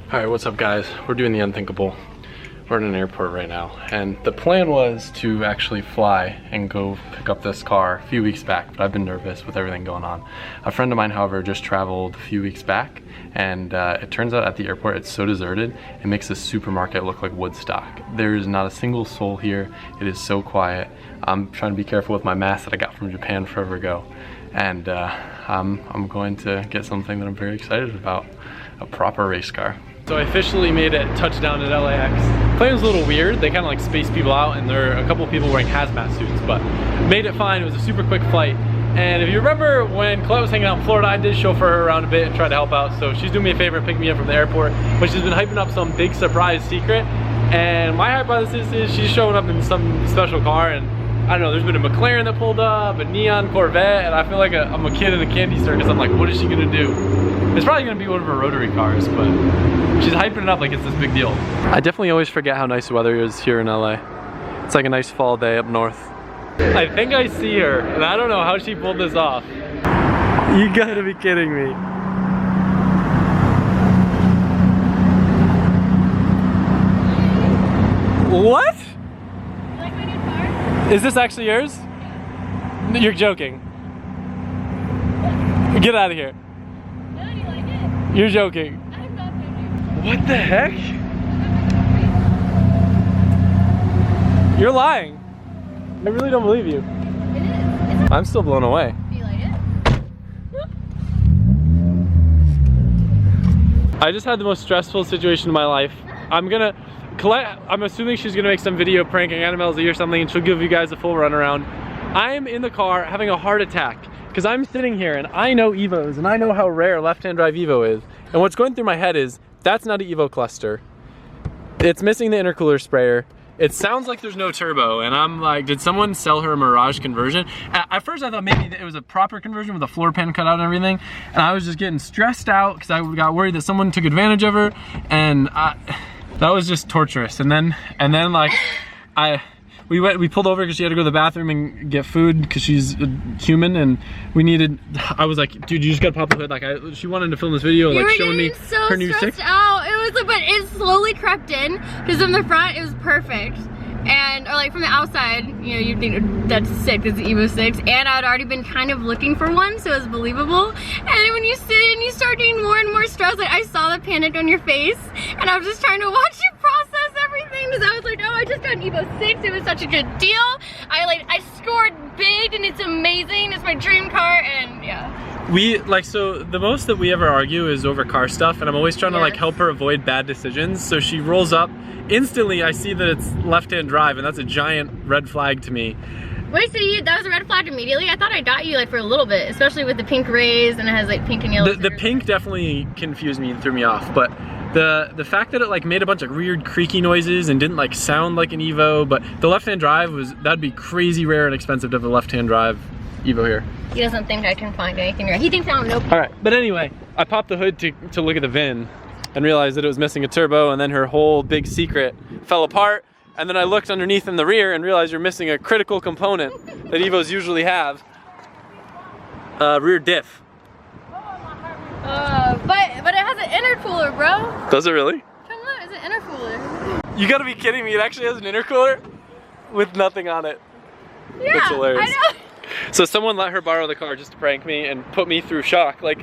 All right, what's up guys? We're doing the unthinkable. We're in an airport right now, and the plan was to actually fly and go pick up this car a few weeks back, but I've been nervous with everything going on. A friend of mine, however, just traveled a few weeks back, and it turns out at the airport it's so deserted, it makes the supermarket look like Woodstock. There is not a single soul here. It is so quiet. I'm trying to be careful with my mask that I got from Japan forever ago, and I'm going to get something that I'm very excited about, a proper race car. So I officially made it touchdown at LAX. The plane was a little weird. They kind of like space people out, and there are a couple of people wearing hazmat suits, but made it fine. It was a super quick flight. And if you remember when Colette was hanging out in Florida, I did chauffeur her around a bit and try to help out. So she's doing me a favor and picking me up from the airport, but she's been hyping up some big surprise secret. And my hypothesis is she's showing up in some special car, and I don't know, there's been a McLaren that pulled up, a neon Corvette, and I feel like I'm a kid in a candy store because I'm like, what is she gonna do? It's probably gonna be one of her rotary cars, but she's hyping it up like it's this big deal. I definitely always forget how nice the weather is here in LA. It's like a nice fall day up north. I think I see her, and I don't know how she pulled this off. You gotta be kidding me. What? You like my new car? Is this actually yours? You're joking. Get out of here. No, do you like it? You're joking. I'm not joking. What the heck? You're lying. I really don't believe you. It is. I'm still blown away. Do you like it? I just had the most stressful situation of my life. Colette, I'm assuming she's gonna make some video pranking Annabelle Z or something, and she'll give you guys a full runaround. I'm in the car having a heart attack because I'm sitting here and I know Evos and I know how rare left-hand drive Evo is. And what's going through my head is, that's not an Evo cluster. It's missing the intercooler sprayer. It sounds like there's no turbo, and I'm like, did someone sell her a Mirage conversion? At first I thought maybe it was a proper conversion with a floor pan cut out and everything, and I was just getting stressed out because I got worried that someone took advantage of her, and that was just torturous. And then like we pulled over because she had to go to the bathroom and get food because she's a human, and I was like, dude, you just gotta pop the hood. Like she wanted to film this video, like showing me so her new stressed six. out. It was like, but it slowly crept in because from the front it was perfect, and or like from the outside, you know, you'd think that's sick, it's the Evo 6, and I'd already been kind of looking for one, so it was believable. And then when you sit and you start getting more and more stressed, like I saw the panic on your face, and I was just trying to watch you process everything because I was like, oh, I just got an Evo 6, it was such a good deal. I scored big and it's amazing, it's my dream car, and yeah. So the most that we ever argue is over car stuff, and I'm always trying to like help her avoid bad decisions. So she rolls up, instantly I see that it's left-hand drive, and that's a giant red flag to me. Wait, so that was a red flag immediately? I thought I got you like for a little bit, especially with the pink rays, and it has like pink and yellow. The pink definitely confused me and threw me off, but the fact that it like made a bunch of weird creaky noises and didn't like sound like an Evo, but the left-hand drive that'd be crazy rare and expensive to have a left-hand drive Evo here. He doesn't think I can find anything rare. He thinks I don't know. All right, but anyway, I popped the hood to look at the VIN and realized that it was missing a turbo, and then her whole big secret fell apart. And then I looked underneath in the rear and realized you're missing a critical component that Evos usually have. Rear diff. But it has an intercooler, bro. Does it really? Come on, it's an intercooler. You gotta be kidding me, it actually has an intercooler with nothing on it. Yeah, That's hilarious. I know. So someone let her borrow the car just to prank me and put me through shock. Like,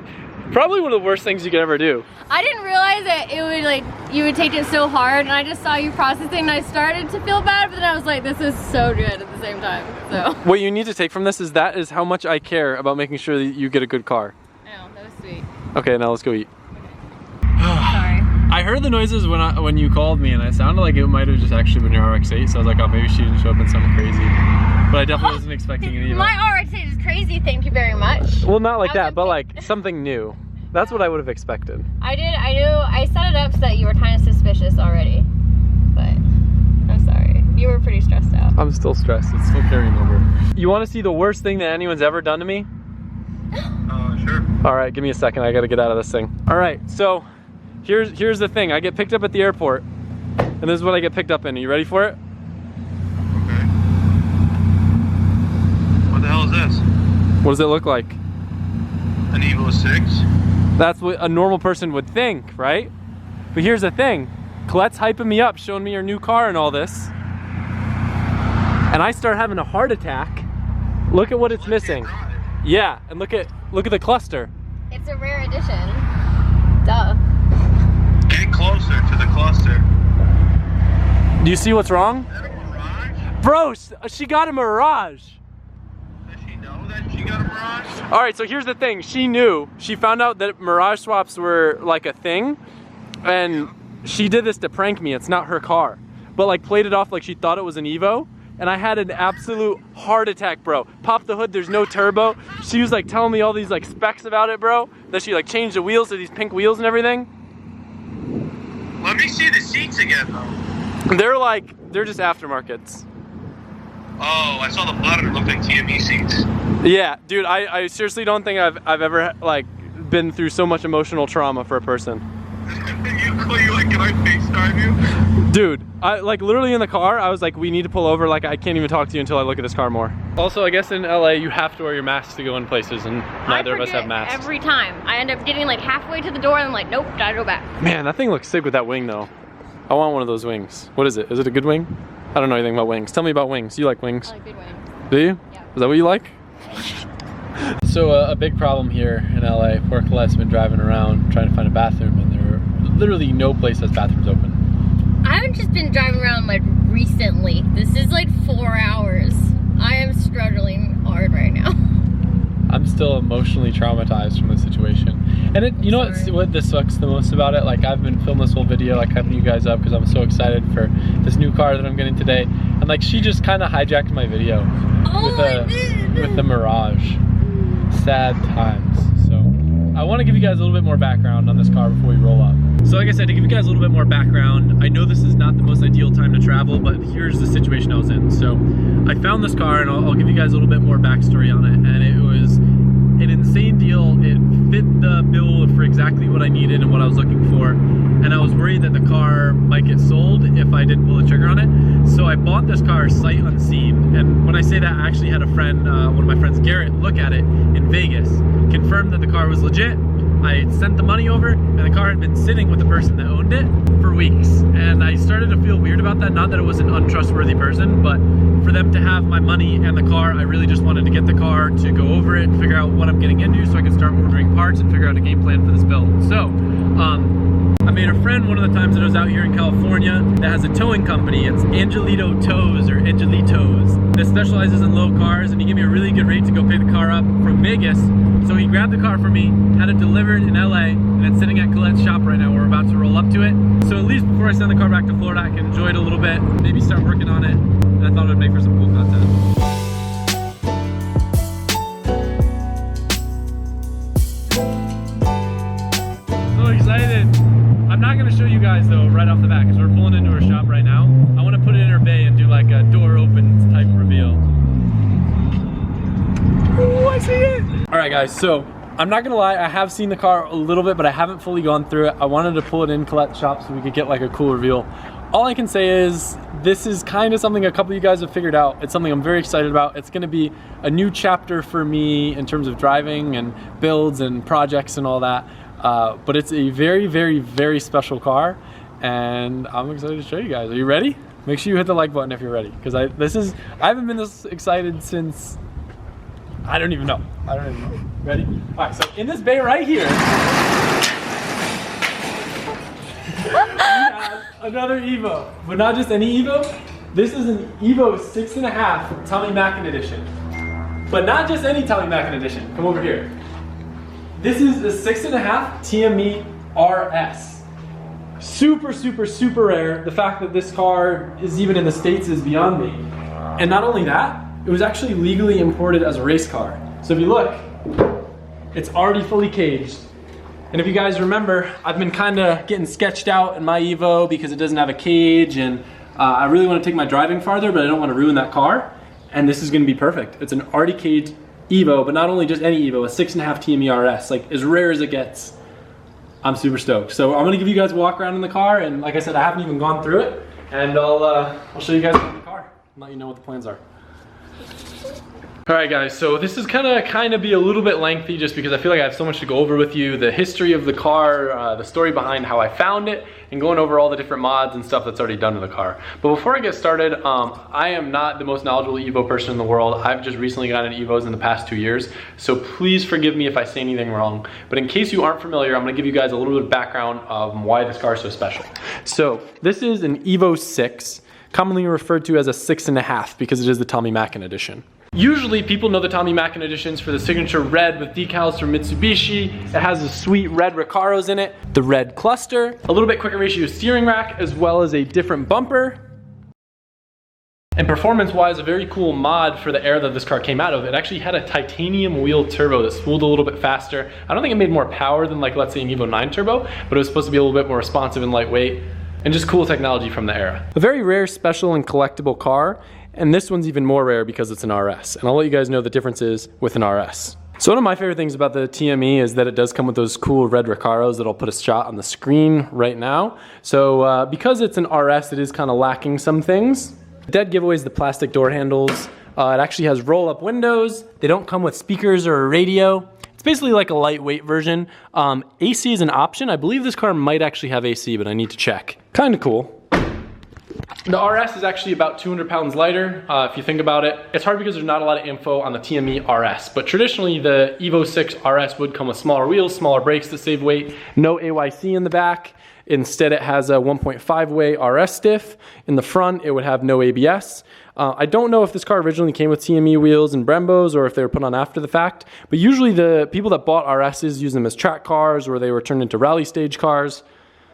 probably one of the worst things you could ever do. I didn't realize that it would like, you would take it so hard, and I just saw you processing and I started to feel bad, but then I was like, this is so good at the same time, so. What you need to take from this is how much I care about making sure that you get a good car. No, that was sweet. Okay, now let's go eat. Sorry. I heard the noises when you called me, and it sounded like it might have just actually been your RX-8, so I was like, oh, maybe she didn't show up in something crazy. But I definitely wasn't expecting it either. My RX-8 is crazy, thank you very much. Well, not like that, but like something new. That's what I would have expected. I knew, I set it up so that you were kind of suspicious already, but I'm sorry. You were pretty stressed out. I'm still stressed, it's still carrying over. You want to see the worst thing that anyone's ever done to me? Sure. All right, give me a second, I gotta get out of this thing. All right, so here's the thing. I get picked up at the airport, and this is what I get picked up in. Are you ready for it? Okay. What the hell is this? What does it look like? An Evo 6? That's what a normal person would think, right? But here's the thing. Colette's hyping me up, showing me her new car and all this. And I start having a heart attack. Look at what it's missing. Yeah, and look at the cluster. It's a rare edition. Duh. Get closer to the cluster. Do you see what's wrong? Is that a Mirage? Bro, she got a Mirage. Does she know that she got a Mirage? All right, so here's the thing. She knew. She found out that Mirage swaps were like a thing, and she did this to prank me. It's not her car, but like played it off like she thought it was an Evo, and I had an absolute heart attack, bro. Popped the hood, there's no turbo. She was like telling me all these like specs about it, bro, that she like changed the wheels to these pink wheels and everything. Let me see the seats again, though. They're just aftermarkets. Oh, I saw the button. It looked like TME seats. Yeah, dude, I seriously don't think I've ever like been through so much emotional trauma for a person. you like, can I FaceTime you? Dude, I like literally in the car, I was like, we need to pull over, like I can't even talk to you until I look at this car more. Also, I guess in LA you have to wear your mask to go in places, and neither of us have masks. Every time. I end up getting like halfway to the door and I'm like, nope, gotta go back. Man, that thing looks sick with that wing though. I want one of those wings. What is it? Is it a good wing? I don't know anything about wings. Tell me about wings. You like wings? I like good wings. Do you? Yeah. Is that what you like? So a big problem here in LA, poor Colette's been driving around trying to find a bathroom, and there are literally no place has bathrooms open. I haven't just been driving around like recently. This is like 4 hours. I am struggling hard right now. I'm still emotionally traumatized from the situation. And you know what this sucks the most about it? Like, I've been filming this whole video, like hyping you guys up because I'm so excited for this new car that I'm getting today. And like, she just kind of hijacked my video with the Mirage. Sad times. So I want to give you guys a little bit more background on this car before we roll up. So like I said, to give you guys a little bit more background, I know this is not the most ideal time to travel, but here's the situation I was in. So I found this car, and I'll give you guys a little bit more backstory on it. And it was an insane deal. It fit the bill for exactly what I needed and what I was looking for. And I was worried that the car might get sold if I didn't pull the trigger on it. So I bought this car sight unseen. And when I say that, I actually had a friend, one of my friends, Garrett, look at it in Vegas, confirmed that the car was legit. I sent the money over, and the car had been sitting with the person that owned it for weeks. And I started to feel weird about that. Not that it was an untrustworthy person, but for them to have my money and the car, I really just wanted to get the car, to go over it, figure out what I'm getting into so I can start ordering parts and figure out a game plan for this build. So, I made a friend one of the times that I was out here in California that has a towing company. It's Angelito Tows, or Angelitos. That specializes in low cars, and he gave me a really good rate to go pick the car up from Vegas. So he grabbed the car for me, had it delivered in LA, and it's sitting at Colette's shop right now. We're about to roll up to it. So at least before I send the car back to Florida, I can enjoy it a little bit, maybe start working on it. And I thought it would make for some cool content. So excited. I'm not gonna show you guys though right off the bat because we're pulling into her shop right now. I wanna put it in her bay and do like a door open type reveal. Ooh, I see it! All right guys, so I'm not gonna lie, I have seen the car a little bit, but I haven't fully gone through it. I wanted to pull it in Colette's shop so we could get like a cool reveal. All I can say is this is kind of something a couple of you guys have figured out. It's something I'm very excited about. It's gonna be a new chapter for me in terms of driving and builds and projects and all that. But it's a very, very, very special car, and I'm excited to show you guys. Are you ready? Make sure you hit the like button if you're ready, because I haven't been this excited since, I don't even know. Ready? All right, so in this bay right here, we have another Evo, but not just any Evo. This is an Evo 6.5 Tommy Mackin edition, but not just any Tommy Mackin edition. Come over here. This is a 6.5 TME RS. Super, super, super rare. The fact that this car is even in the States is beyond me. And not only that, it was actually legally imported as a race car. So if you look, it's already fully caged. And if you guys remember, I've been kind of getting sketched out in my Evo because it doesn't have a cage, and I really want to take my driving farther, but I don't want to ruin that car. And this is going to be perfect. It's an already caged Evo, but not only just any Evo, a 6.5 TME RS, like as rare as it gets. I'm super stoked. So I'm gonna give you guys a walk around in the car, and like I said, I haven't even gone through it, and I'll show you guys the car and let you know what the plans are. All right guys, so this is gonna kind of be a little bit lengthy just because I feel like I have so much to go over with you. The history of the car, the story behind how I found it, and going over all the different mods and stuff that's already done to the car. But before I get started, I am not the most knowledgeable Evo person in the world. I've just recently gotten into Evos in the past 2 years, so please forgive me if I say anything wrong. But in case you aren't familiar, I'm gonna give you guys a little bit of background of why this car is so special. So this is an Evo 6, commonly referred to as a 6.5 because it is the Tommy Mackin edition. Usually people know the Tommy Mackin editions for the signature red with decals from Mitsubishi. It has the sweet red Recaros in it, the red cluster, a little bit quicker ratio steering rack, as well as a different bumper. And performance-wise, a very cool mod for the era that this car came out of. It actually had a titanium wheel turbo that spooled a little bit faster. I don't think it made more power than, like, let's say an Evo 9 turbo, but it was supposed to be a little bit more responsive and lightweight, and just cool technology from the era. A very rare, special, and collectible car. And this one's even more rare because it's an RS. And I'll let you guys know the differences with an RS. So one of my favorite things about the TME is that it does come with those cool red Recaros that I'll put a shot on the screen right now. So because it's an RS, it is kind of lacking some things. Dead giveaway is the plastic door handles. It actually has roll-up windows. They don't come with speakers or a radio. It's basically like a lightweight version. AC is an option. I believe this car might actually have AC, but I need to check. Kind of cool. The RS is actually about 200 pounds lighter, if you think about it. It's hard because there's not a lot of info on the TME RS, but traditionally the Evo 6 RS would come with smaller wheels, smaller brakes to save weight, no AYC in the back. Instead it has a 1.5-way RS diff. In the front it would have no ABS. I don't know if this car originally came with TME wheels and Brembos or if they were put on after the fact, but usually the people that bought RSs use them as track cars or they were turned into rally stage cars.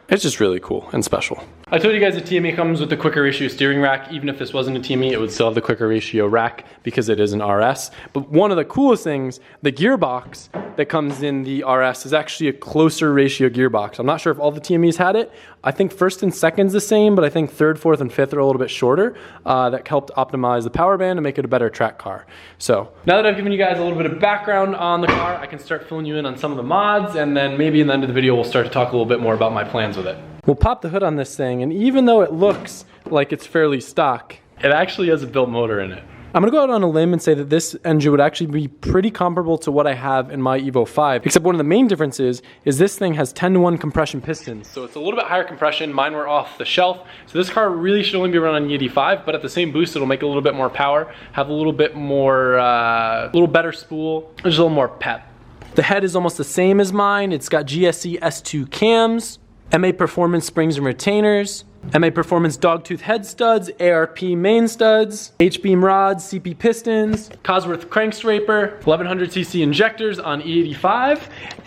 It's just really cool and special. I told you guys the TME comes with the quicker ratio steering rack. Even if this wasn't a TME, it would still have the quicker ratio rack because it is an RS. But one of the coolest things, the gearbox that comes in the RS is actually a closer ratio gearbox. I'm not sure if all the TMEs had it. I think first and second's the same, but I think third, fourth, and fifth are a little bit shorter. That helped optimize the power band and make it a better track car. So now that I've given you guys a little bit of background on the car, I can start filling you in on some of the mods, and then maybe in the end of the video, we'll start to talk a little bit more about my plans with it. We'll pop the hood on this thing, and even though it looks like it's fairly stock, it actually has a built motor in it. I'm gonna go out on a limb and say that this engine would actually be pretty comparable to what I have in my Evo 5, except one of the main differences is this thing has 10-to-1 compression pistons. So it's a little bit higher compression. Mine were off the shelf. So this car really should only be run on E85, but at the same boost, it'll make a little bit more power, have a little bit more, a little better spool, just a little more pep. The head is almost the same as mine. It's got GSC S2 cams, MA Performance springs and retainers, MA Performance dogtooth head studs, ARP main studs, H-beam rods, CP pistons, Cosworth crank scraper, 1100cc injectors on E85,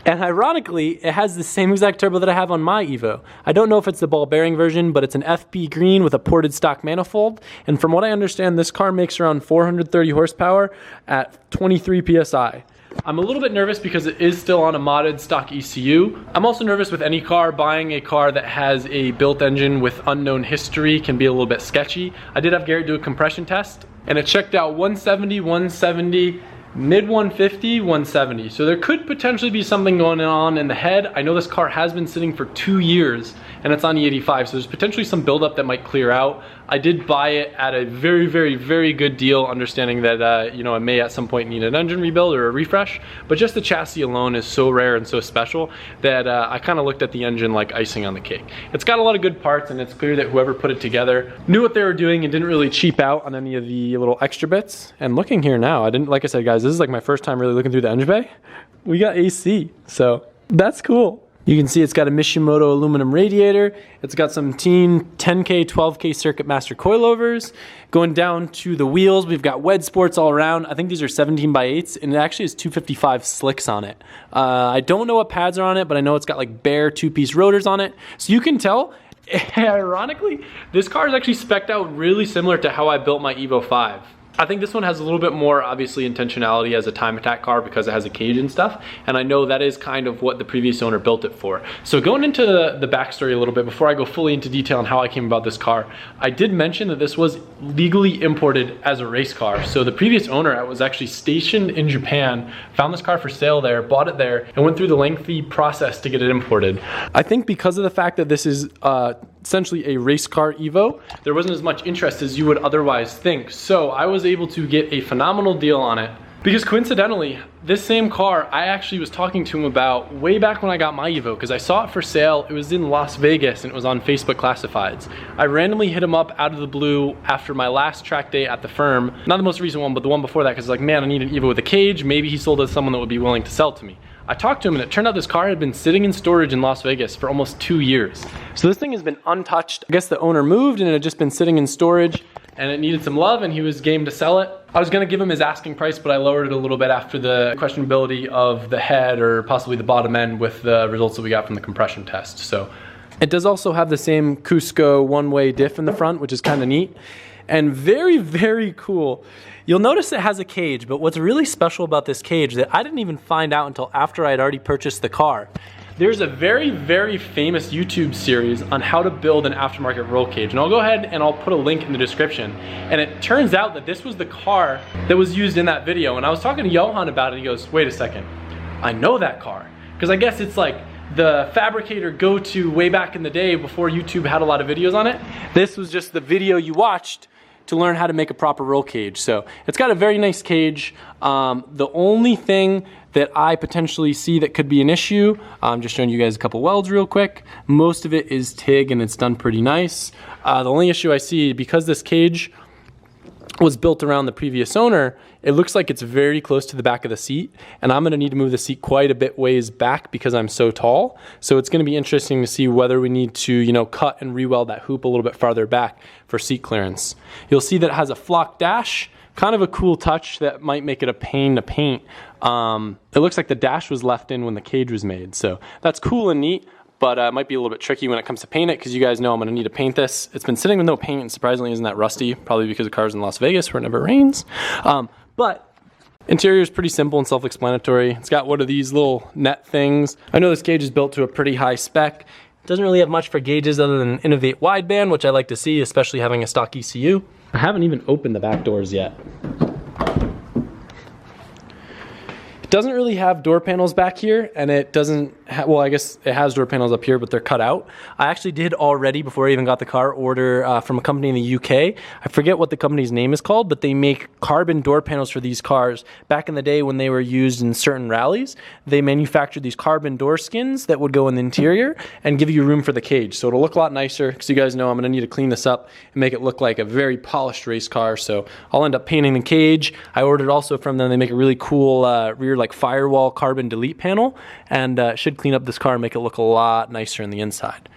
and ironically, it has the same exact turbo that I have on my Evo. I don't know if it's the ball bearing version, but it's an FP green with a ported stock manifold, and from what I understand, this car makes around 430 horsepower at 23 PSI. I'm a little bit nervous because it is still on a modded stock ECU. I'm also nervous with any car. Buying a car that has a built engine with unknown history can be a little bit sketchy. I did have Garrett do a compression test and it checked out 170, 170, mid 150, 170. So there could potentially be something going on in the head. I know this car has been sitting for 2 years and it's on E85, so there's potentially some buildup that might clear out. I did buy it at a very, very, very good deal, understanding that you know, it may at some point need an engine rebuild or a refresh, but just the chassis alone is so rare and so special that I kind of looked at the engine like icing on the cake. It's got a lot of good parts, and it's clear that whoever put it together knew what they were doing and didn't really cheap out on any of the little extra bits. And looking here now, like I said, guys, this is like my first time really looking through the engine bay. We got AC, so that's cool. You can see it's got a Mishimoto aluminum radiator. It's got some 10K, 12K Circuit Master coilovers. Going down to the wheels, we've got Wed Sports all around. I think these are 17x8s, and it actually has 255 slicks on it. I don't know what pads are on it, but I know it's got like bare two-piece rotors on it. So you can tell, ironically, this car is actually spec'd out really similar to how I built my Evo 5. I think this one has a little bit more, obviously, intentionality as a time attack car because it has a cage and stuff, and I know that is kind of what the previous owner built it for. So going into the backstory a little bit before I go fully into detail on how I came about this car, I did mention that this was legally imported as a race car. So the previous owner was actually stationed in Japan, found this car for sale there, bought it there, and went through the lengthy process to get it imported. I think because of the fact that this is essentially a race car Evo, there wasn't as much interest as you would otherwise think. So I was able to get a phenomenal deal on it because coincidentally, this same car I actually was talking to him about way back when I got my Evo, because I saw it for sale. It was in Las Vegas and it was on Facebook Classifieds. I randomly hit him up out of the blue after my last track day at the firm. Not the most recent one, but the one before that, because like, man, I need an Evo with a cage. Maybe he sold it to someone that would be willing to sell it to me. I talked to him and it turned out this car had been sitting in storage in Las Vegas for almost 2 years. So this thing has been untouched. I guess the owner moved and it had just been sitting in storage and it needed some love and he was game to sell it. I was gonna give him his asking price, but I lowered it a little bit after the questionability of the head or possibly the bottom end with the results that we got from the compression test. So it does also have the same Cusco one-way diff in the front, which is kind of neat and very, very cool. You'll notice it has a cage, but what's really special about this cage that I didn't even find out until after I had already purchased the car. There's a very, very famous YouTube series on how to build an aftermarket roll cage. And I'll go ahead and I'll put a link in the description. And it turns out that this was the car that was used in that video. And I was talking to Johan about it and he goes, wait a second, I know that car. Because I guess it's like the fabricator go-to way back in the day before YouTube had a lot of videos on it. This was just the video you watched to learn how to make a proper roll cage. So it's got a very nice cage. The only thing that I potentially see that could be an issue, I'm just showing you guys a couple welds real quick. Most of it is TIG and it's done pretty nice. The only issue I see, because this cage was built around the previous owner, it looks like it's very close to the back of the seat, and I'm gonna need to move the seat quite a bit ways back because I'm so tall. So it's gonna be interesting to see whether we need to, you know, cut and re-weld that hoop a little bit farther back for seat clearance. You'll see that it has a flock dash, kind of a cool touch that might make it a pain to paint. It looks like the dash was left in when the cage was made, so that's cool and neat. But it might be a little bit tricky when it comes to paint it, because you guys know I'm gonna need to paint this. It's been sitting with no paint and surprisingly isn't that rusty, probably because the car's in Las Vegas where it never rains. But interior is pretty simple and self-explanatory. It's got one of these little net things. I know this gauge is built to a pretty high spec. It doesn't really have much for gauges other than Innovate wideband, which I like to see, especially having a stock ECU. I haven't even opened the back doors yet. Doesn't really have door panels back here, and it doesn't well, I guess it has door panels up here, but they're cut out. I actually did already, before I even got the car, order from a company in the UK. I forget what the company's name is called, but they make carbon door panels for these cars. Back in the day when they were used in certain rallies, they manufactured these carbon door skins that would go in the interior and give you room for the cage. So it'll look a lot nicer, because you guys know I'm gonna need to clean this up and make it look like a very polished race car. So I'll end up painting the cage. I ordered also from them, they make a really cool rear like firewall carbon delete panel, and should clean up this car and make it look a lot nicer in the inside.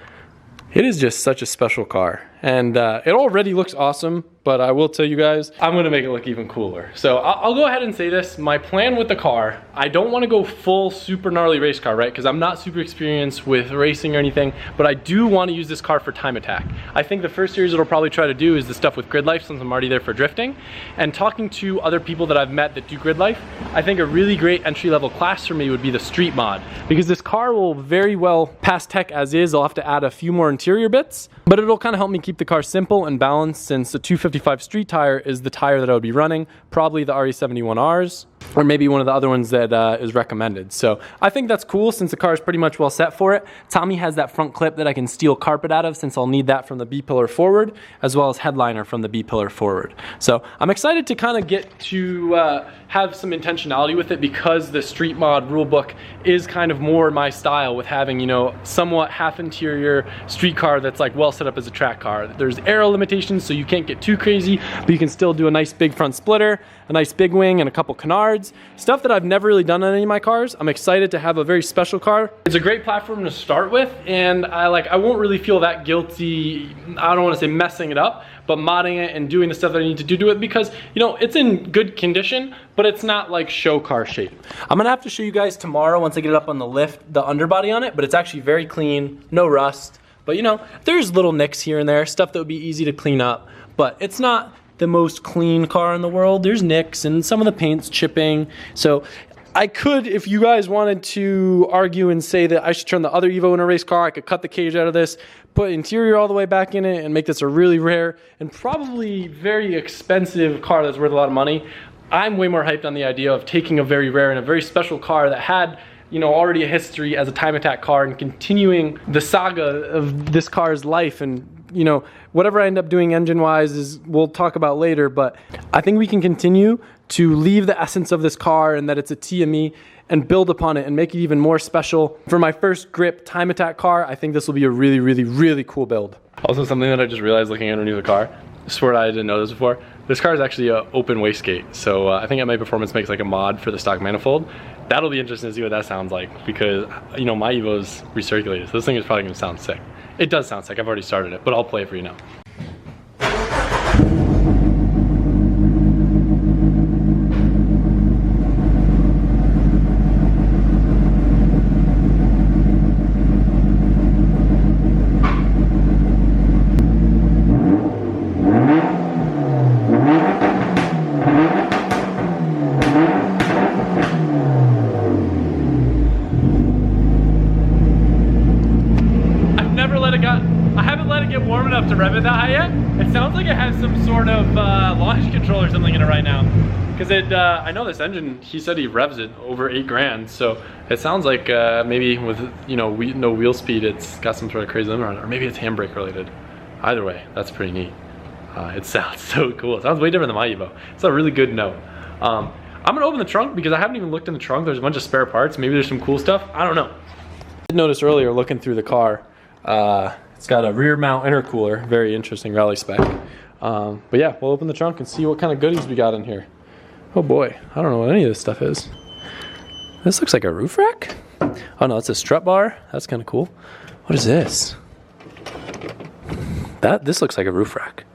It is just such a special car, and it already looks awesome, but I will tell you guys, I'm gonna make it look even cooler. So I'll go ahead and say this, my plan with the car, I don't wanna go full super gnarly race car, right? Because I'm not super experienced with racing or anything, but I do wanna use this car for time attack. I think the first series it'll probably try to do is the stuff with grid life, since I'm already there for drifting. And talking to other people that I've met that do grid life, I think a really great entry-level class for me would be the street mod, because this car will very well pass tech as is. I'll have to add a few more interior bits, but it'll kind of help me keep the car simple and balanced, since the 255 street tire is the tire that I would be running, probably the RE71Rs, or maybe one of the other ones that is recommended. So I think that's cool, since the car is pretty much well set for it. Tommy has that front clip that I can steal carpet out of, since I'll need that from the B-pillar forward, as well as headliner from the B-pillar forward. So I'm excited to kind of get to have some intentionality with it, because the street mod rulebook is kind of more my style, with having, you know, somewhat half interior street car that's like well set up as a track car. There's aero limitations, so you can't get too crazy, but you can still do a nice big front splitter, a nice big wing, and a couple canards. Stuff that I've never really done on any of my cars. I'm excited to have a very special car. It's a great platform to start with, and I won't really feel that guilty, I don't want to say messing it up, but modding it and doing the stuff that I need to do to it, because, you know, it's in good condition, but it's not like show car shape. I'm gonna have to show you guys tomorrow once I get it up on the lift, the underbody on it, but it's actually very clean, no rust. But you know, there's little nicks here and there, stuff that would be easy to clean up, but it's not the most clean car in the world. There's nicks and some of the paint's chipping. So I could, if you guys wanted to argue and say that I should turn the other Evo in a race car, I could cut the cage out of this, put interior all the way back in it, and make this a really rare and probably very expensive car that's worth a lot of money. I'm way more hyped on the idea of taking a very rare and a very special car that had you know, already a history as a time attack car and continuing the saga of this car's life. And you know, whatever I end up doing engine-wise is we'll talk about later, but I think we can continue to leave the essence of this car and that it's a TME and build upon it and make it even more special. For my first grip time attack car, I think this will be a really, really, really cool build. Also, something that I just realized looking underneath the car, I swear I didn't know this before, this car is actually an open wastegate. So I think MA Performance makes like a mod for the stock manifold. That'll be interesting to see what that sounds like because, you know, my Evo's recirculated, so this thing is probably gonna sound sick. It does sound sick, I've already started it, but I'll play it for you now. I haven't let it get warm enough to rev it that high yet. It sounds like it has some sort of launch control or something in it right now. Because I know this engine, he said he revs it over 8 grand, so it sounds like maybe with, you know, no wheel speed, it's got some sort of crazy limit on it, or maybe it's handbrake related. Either way, that's pretty neat. It sounds so cool. It sounds way different than my Evo. It's a really good note. I'm gonna open the trunk because I haven't even looked in the trunk. There's a bunch of spare parts. Maybe there's some cool stuff. I don't know. I did notice earlier looking through the car, it's got a rear mount intercooler, very interesting rally spec. But yeah, we'll open the trunk and see what kind of goodies we got in here. Oh boy, I don't know what any of this stuff is. This looks like a roof rack. Oh no, it's a strut bar. That's kind of cool. What is this? This looks like a roof rack.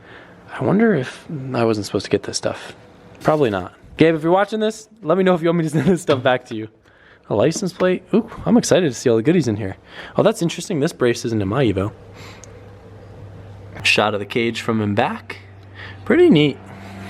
I wonder if I wasn't supposed to get this stuff. Probably not. Gabe, if you're watching this, let me know if you want me to send this stuff back to you. A license plate. Ooh, I'm excited to see all the goodies in here. Oh, that's interesting. This brace isn't in my Evo. Shot of the cage from in back. Pretty neat.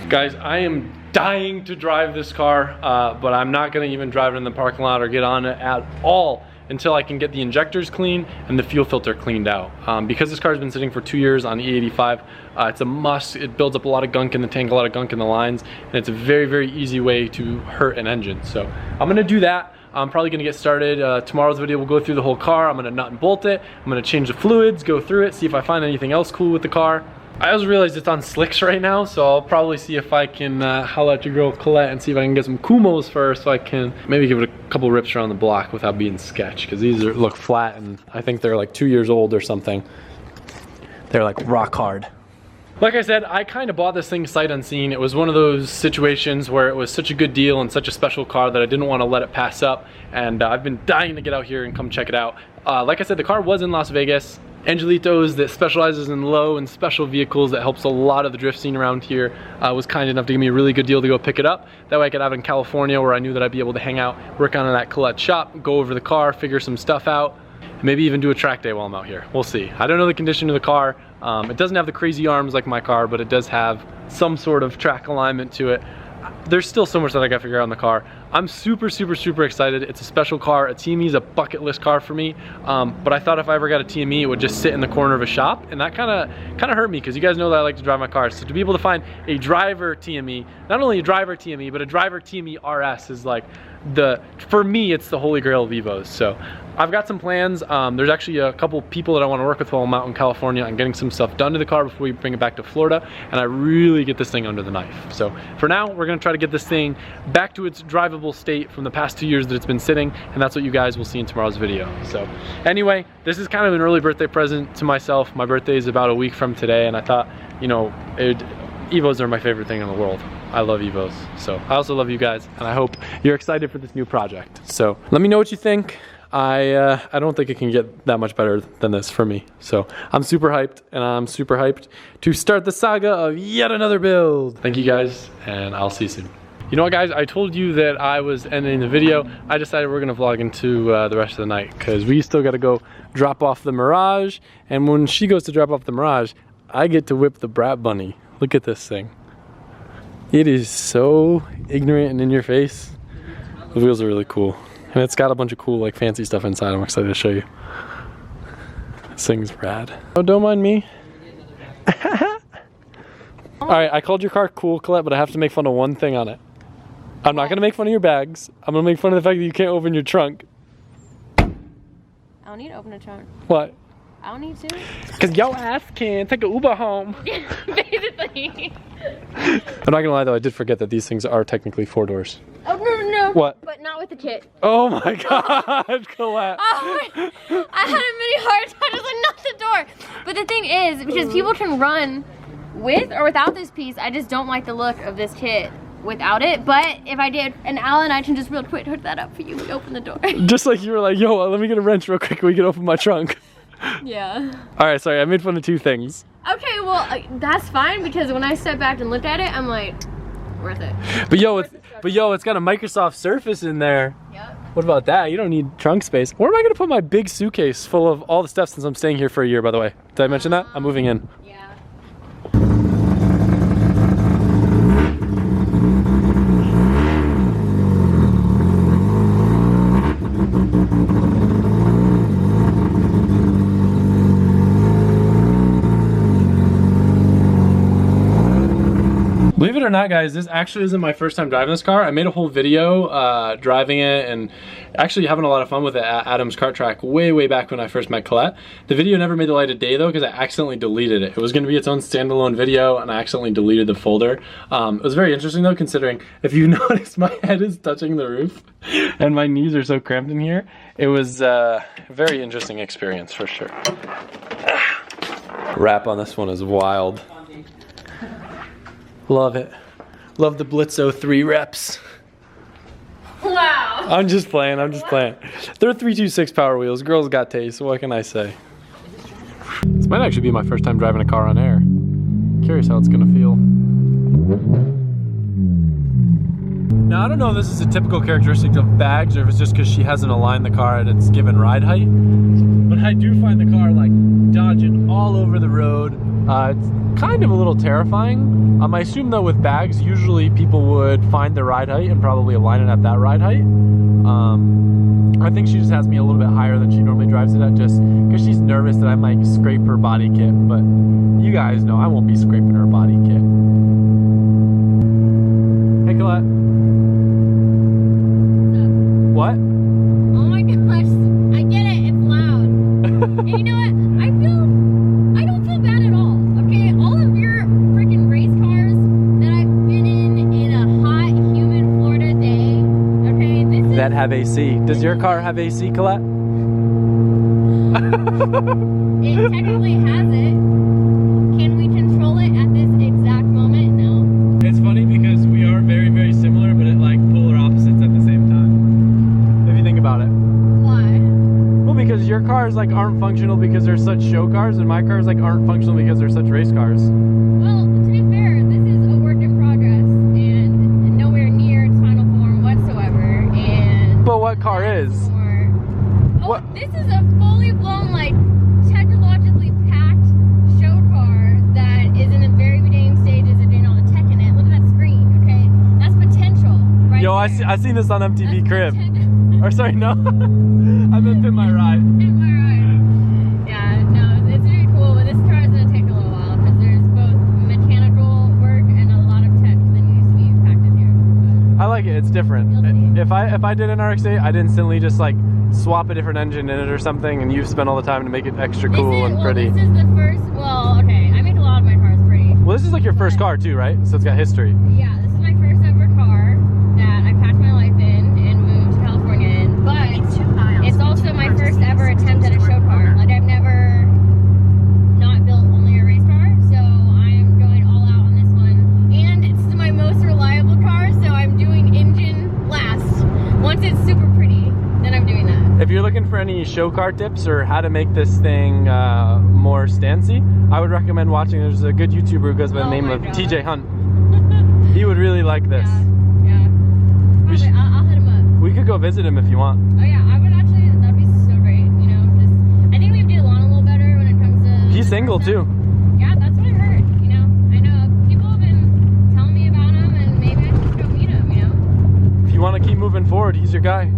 Guys, I am dying to drive this car, but I'm not gonna even drive it in the parking lot or get on it at all until I can get the injectors clean and the fuel filter cleaned out. Because this car's been sitting for 2 years on E85, it's a must. It builds up a lot of gunk in the tank, a lot of gunk in the lines, and it's a very, very easy way to hurt an engine. So I'm gonna do that. I'm probably gonna get started. Tomorrow's video we'll go through the whole car. I'm gonna nut and bolt it. I'm gonna change the fluids, go through it, see if I find anything else cool with the car. I also realized it's on slicks right now, so I'll probably see if I can holler at your girl Colette and see if I can get some Kumos first so I can maybe give it a couple rips around the block without being sketch, because these look flat and I think they're like 2 years old or something. They're like rock hard. Like I said, I kind of bought this thing sight unseen. It was one of those situations where it was such a good deal and such a special car that I didn't want to let it pass up, and I've been dying to get out here and come check it out. Like I said, the car was in Las Vegas. Angelitos, that specializes in low and special vehicles, that helps a lot of the drift scene around here, was kind enough to give me a really good deal to go pick it up. That way I could have it in California where I knew that I'd be able to hang out, work on that Colette shop, go over the car, figure some stuff out, maybe even do a track day while I'm out here. We'll see. I don't know the condition of the car. It doesn't have the crazy arms like my car, but it does have some sort of track alignment to it. There's still so much that I gotta figure out in the car. I'm super, super, super excited. It's a special car. A TME is a bucket list car for me. But I thought if I ever got a TME, it would just sit in the corner of a shop, and that kind of hurt me, because you guys know that I like to drive my cars. So to be able to find a driver TME, not only a driver TME, but a driver TME RS is like for me, it's the holy grail of Evos. So I've got some plans. There's actually a couple people that I want to work with while I'm out in California on getting some stuff done to the car before we bring it back to Florida, and I really get this thing under the knife. So for now, we're gonna try to get this thing back to its drivable state from the past 2 years that it's been sitting, and that's what you guys will see in tomorrow's video. So anyway, this is kind of an early birthday present to myself. My birthday is about a week from today, and I thought, you know, Evos are my favorite thing in the world. I love Evos. So I also love you guys, and I hope you're excited for this new project. So let me know what you think. I don't think it can get that much better than this for me. So I'm super hyped, and I'm super hyped to start the saga of yet another build. Thank you guys, and I'll see you soon. You know what, guys, I told you that I was ending the video. I decided we're gonna vlog into the rest of the night, because we still gotta go drop off the Mirage, and when she goes to drop off the Mirage, I get to whip the Brat Bunny. Look at this thing. It is so ignorant and in your face. The wheels are really cool. And it's got a bunch of cool, like, fancy stuff inside. I'm excited to show you. This thing's rad. Oh, don't mind me. All right, I called your car cool, Colette, but I have to make fun of one thing on it. I'm not gonna make fun of your bags. I'm gonna make fun of the fact that you can't open your trunk. don't need to open a trunk. What? I don't need to. Cause your ass can take an Uber home. Basically. I'm not gonna lie though, I did forget that these things are technically 4 doors. Oh no. What? But not with the kit. Oh my god, Colette. Oh my, I had a mini heart attack. I was like, not the door. But the thing is, because people can run with or without this piece, I just don't like the look of this kit without it. But if I did, and Alan, I can just real quick hook that up for you. We open the door. Just like you were like, yo, let me get a wrench real quick. We can open my trunk. Yeah. All right, sorry, I made fun of 2 things. Okay, well, that's fine because when I step back and look at it, I'm like, worth it. But yo, it's got a Microsoft Surface in there. Yep. What about that? You don't need trunk space. Where am I gonna put my big suitcase full of all the stuff since I'm staying here for a year, by the way? Did I mention that? I'm moving in. Yeah. Believe it or not, guys, this actually isn't my first time driving this car. I made a whole video driving it and actually having a lot of fun with it at Adam's Kart Track way back when I first met Colette. The video never made the light of day though because I accidentally deleted it. It was going to be its own standalone video and I accidentally deleted the folder. It was very interesting though, considering if you notice my head is touching the roof and my knees are so cramped in here. It was a very interesting experience for sure. Wrap on this one is wild. Love it. Love the Blitz 03 reps. Wow. I'm just playing. They're 326 Power Wheels. Girls got taste. What can I say? This might actually be my first time driving a car on air. Curious how it's gonna feel. Now I don't know if this is a typical characteristic of Bags or if it's just because she hasn't aligned the car at its given ride height. But I do find the car like dodging all over the road. It's kind of a little terrifying. I assume though with Bags, usually people would find the ride height and probably align it at that ride height. I think she just has me a little bit higher than she normally drives it at just because she's nervous that I might scrape her body kit. But you guys know I won't be scraping her body kit. Hey Colette. What? Oh my gosh, I get it, it's loud. And you know what? I don't feel bad at all, okay? All of your freaking race cars that I've been in a hot, humid Florida day, okay? This is... That have AC. Does your car have AC, Colette? It technically has it. Can we control it at this exact moment? No. It's funny because we are very similar, but at like polar opposites at the same time. If you think about it. Why? Well, because your cars like aren't functional because they're such show cars, and my cars like aren't functional because they're such race cars. Well, to be fair, this is a work in progress and nowhere near its final form whatsoever. And But what car is? What? This is a fully blown, like, technologically packed show car that is in the very beginning stages of doing all the tech in it. Look at that screen, okay? That's potential, right? Yo, there. I seen this on MTV That's Crib. potential. Or sorry, no. I meant Pin My Ride. Am I right? Yeah, no, it's very cool, but this car is gonna take a little while because there's both mechanical work and a lot of tech that needs to be packed in here. I like it. It's different. You'll see. If I did an RX-8, I'd instantly just like swap a different engine in it or something, and you've spent all the time to make it extra cool and pretty. This is the first. Well, okay, I make a lot of my cars pretty. Well, this is like your first car too, right? So it's got history. Yeah, this is my first ever car that I packed my life in and moved to California in. But it's also my first ever attempt at a show car. Like I've never not built only a race car, so I'm going all out on this one. And it's my most reliable car, so I'm doing engine last. Once it's super pretty, then I'm doing that. If you're looking for any show car tips or how to make this thing more stancy, I would recommend watching. There's a good YouTuber who goes by the name of TJ Hunt. He would really like this. Yeah. Probably, I'll hit him up. We could go visit him if you want. Oh yeah, I would actually, that'd be so great, you know, just, I think we get along a little better when it comes to... He's single too. Yeah, that's what I heard, you know, I know, people have been telling me about him and maybe I should just go meet him, you know? If you want to keep moving forward, he's your guy.